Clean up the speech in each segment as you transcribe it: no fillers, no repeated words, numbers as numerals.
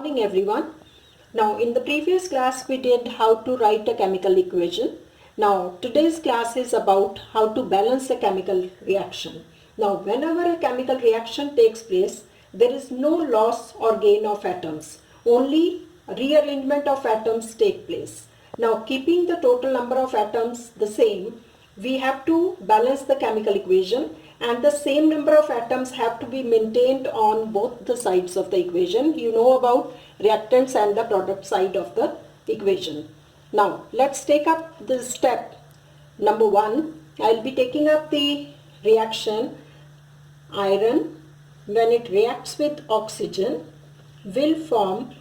morning everyone. Now in the previous class we did how to write a chemical equation. Now today's class is about how to balance a chemical reaction. Now whenever a chemical reaction takes place, there is no loss or gain of atoms. Only rearrangement of atoms take place. Now keeping the total number of atoms the same, we have to balance the chemical equation, and the same number of atoms have to be maintained on both the sides of the equation. You know about reactants and the product side of the equation. Now let's take up the step number 1. I'll be taking up the reaction. Iron, when it reacts with oxygen, will form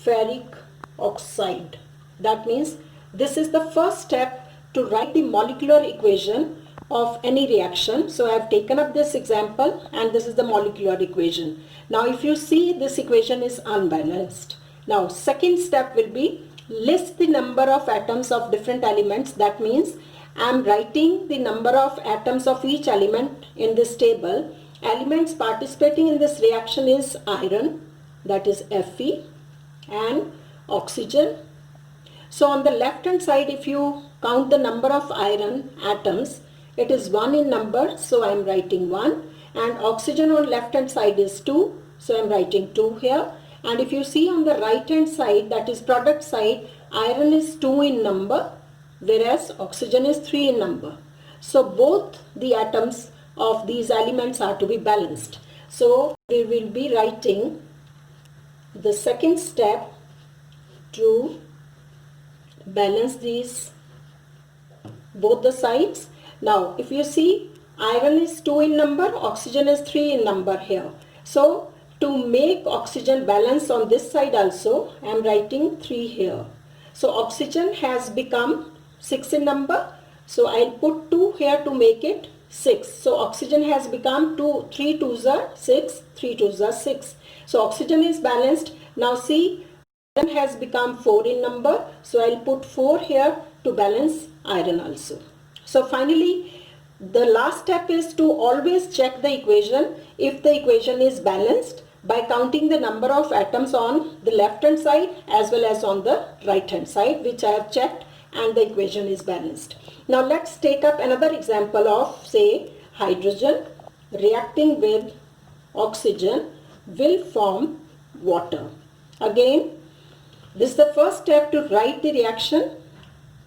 ferric oxide. That means this is the first step to write the molecular equation of any reaction. So I have taken up this example and this is the molecular equation. Now if you see, this equation is unbalanced. Now second step will be list the number of atoms of different elements. That means I am writing the number of atoms of each element in this table. Elements participating in this reaction is iron, that is Fe, and oxygen. So on the left hand side, if you count the number of iron atoms, it is 1 in number, so I am writing 1, and oxygen on left hand side is 2, so I am writing 2 here. And if you see on the right hand side, that is product side, iron is 2 in number, whereas oxygen is 3 in number. So both the atoms of these elements are to be balanced. So we will be writing the second step to balance these both the sides. Now if you see, iron is 2 in number, oxygen is 3 in number here. So to make oxygen balance on this side also, I am writing 3 here. So oxygen has become 6 in number, so I'll put 2 here to make it 6. So oxygen has become 3 2s are 6, 3 2s are 6. So oxygen is balanced. Now see, iron has become 4 in number, so I'll put 4 here to balance iron also. So finally, the last step is to always check the equation if the equation is balanced by counting the number of atoms on the left hand side as well as on the right hand side, which I have checked, and the equation is balanced. Now let's take up another example of, say, hydrogen reacting with oxygen will form water. Again, this is the first step to write the reaction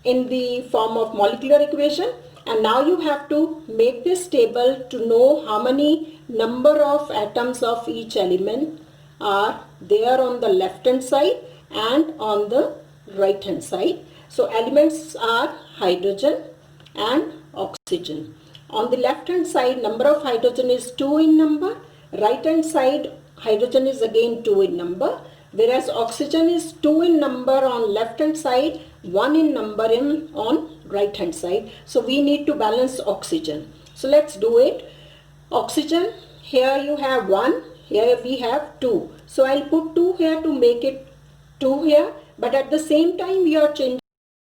in the form of molecular equation, and now you have to make this table to know how many number of atoms of each element are there on the left hand side and on the right hand side. So elements are hydrogen and oxygen. On the left hand side, number of hydrogen is 2 in number, right hand side hydrogen is again 2 in number, whereas oxygen is 2 in number on left hand side, 1 in number on right hand side. So we need to balance oxygen. So let's do it. Oxygen, here you have 1, here we have 2. So I'll put 2 here to make it 2 here, but at the same time we are changing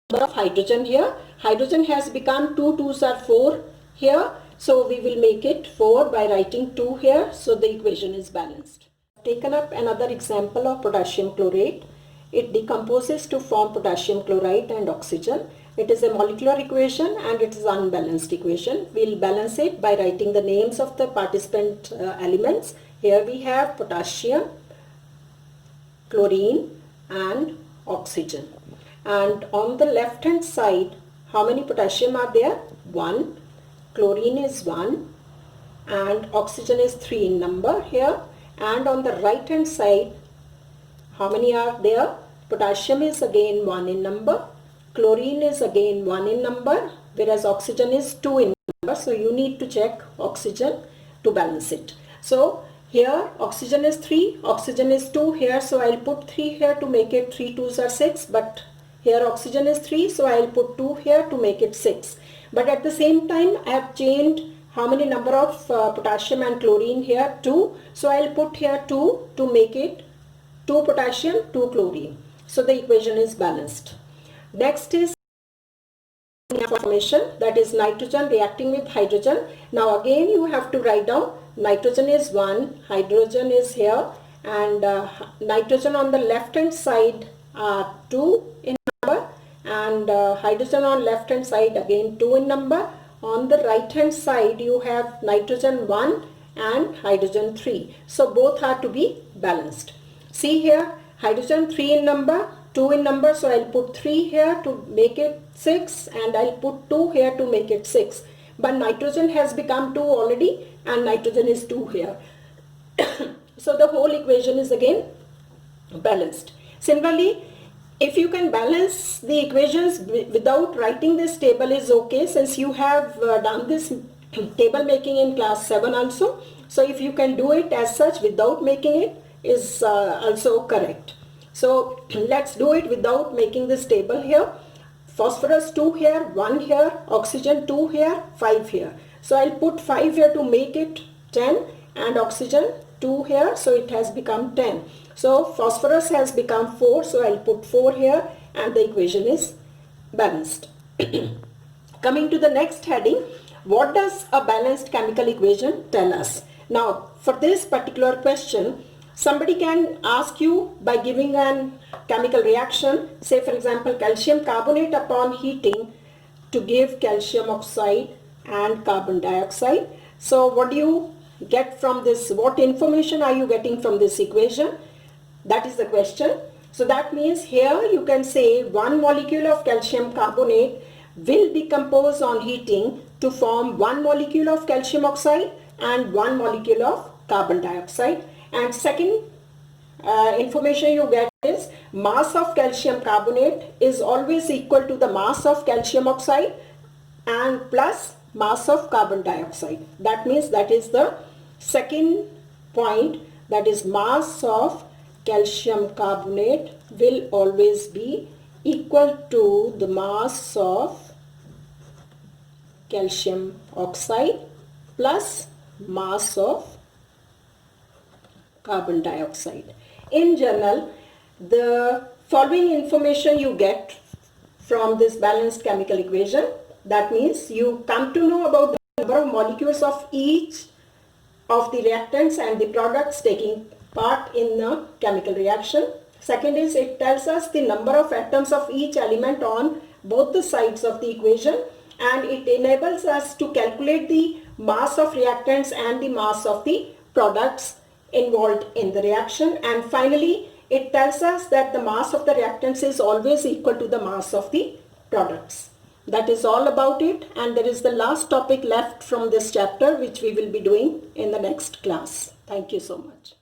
the number of hydrogen here. Hydrogen has become 2 2s are 4 here, so we will make it 4 by writing 2 here, so the equation is balanced. Taken up another example of potassium chlorate. It decomposes to form potassium chloride and oxygen. It is a molecular equation and it is unbalanced equation. We'll balance it by writing the names of the participant elements. Here we have potassium, chlorine and oxygen. And on the left hand side, how many potassium are there? 1. Chlorine is 1 and oxygen is 3 in number here. And on the right hand side, how many are there? Potassium is again 1 in number, chlorine is again 1 in number, whereas oxygen is 2 in number. So you need to check oxygen to balance it. So here oxygen is 3, oxygen is 2 here, so I'll put 3 here to make it 3 2s are 6, but here oxygen is 3, so I'll put 2 here to make it 6. But at the same time I have changed how many number of potassium and chlorine here? 2. So I'll put here 2 to make it 2 potassium, 2 chlorine. So the equation is balanced. Next is formation, that is nitrogen reacting with hydrogen. Now again you have to write down nitrogen is 1, hydrogen is here, and nitrogen on the left hand side are 2 in number, and hydrogen on left hand side again 2 in number. On the right hand side you have nitrogen 1 and hydrogen 3. So both are to be balanced. See here, hydrogen 3 in number, 2 in number, so I'll put 3 here to make it 6, and I'll put 2 here to make it 6. But nitrogen has become 2 already, and nitrogen is 2 here. So the whole equation is again balanced. Similarly, if you can balance the equations without writing this table is okay, since you have done this table making in class 7 also. So if you can do it as such without making it is also correct. So let's do it without making this table here. Phosphorus 2 here, 1 here, oxygen 2 here, 5 here. So I'll put 5 here to make it 10, and oxygen 2 here, so it has become 10. So phosphorus has become 4, so I'll put 4 here, and the equation is balanced. Coming to the next heading, what does a balanced chemical equation tell us? Now for this particular question, somebody can ask you by giving a chemical reaction, say for example calcium carbonate upon heating to give calcium oxide and carbon dioxide. So what do you get from this? What information are you getting from this equation? That is the question. So that means here you can say one molecule of calcium carbonate will decompose on heating to form one molecule of calcium oxide and one molecule of carbon dioxide. And second information you get is mass of calcium carbonate is always equal to the mass of calcium oxide and plus mass of carbon dioxide. That means that is the second point, that is mass of calcium carbonate will always be equal to the mass of calcium oxide plus mass of carbon dioxide. In general, the following information you get from this balanced chemical equation. That means you come to know about the number of molecules of each of the reactants and the products taking part in the chemical reaction. Second is it tells us the number of atoms of each element on both the sides of the equation, and it enables us to calculate the mass of reactants and the mass of the products involved in the reaction. And finally it tells us that the mass of the reactants is always equal to the mass of the products. That is all about it, and there is the last topic left from this chapter which we will be doing in the next class. Thank you so much.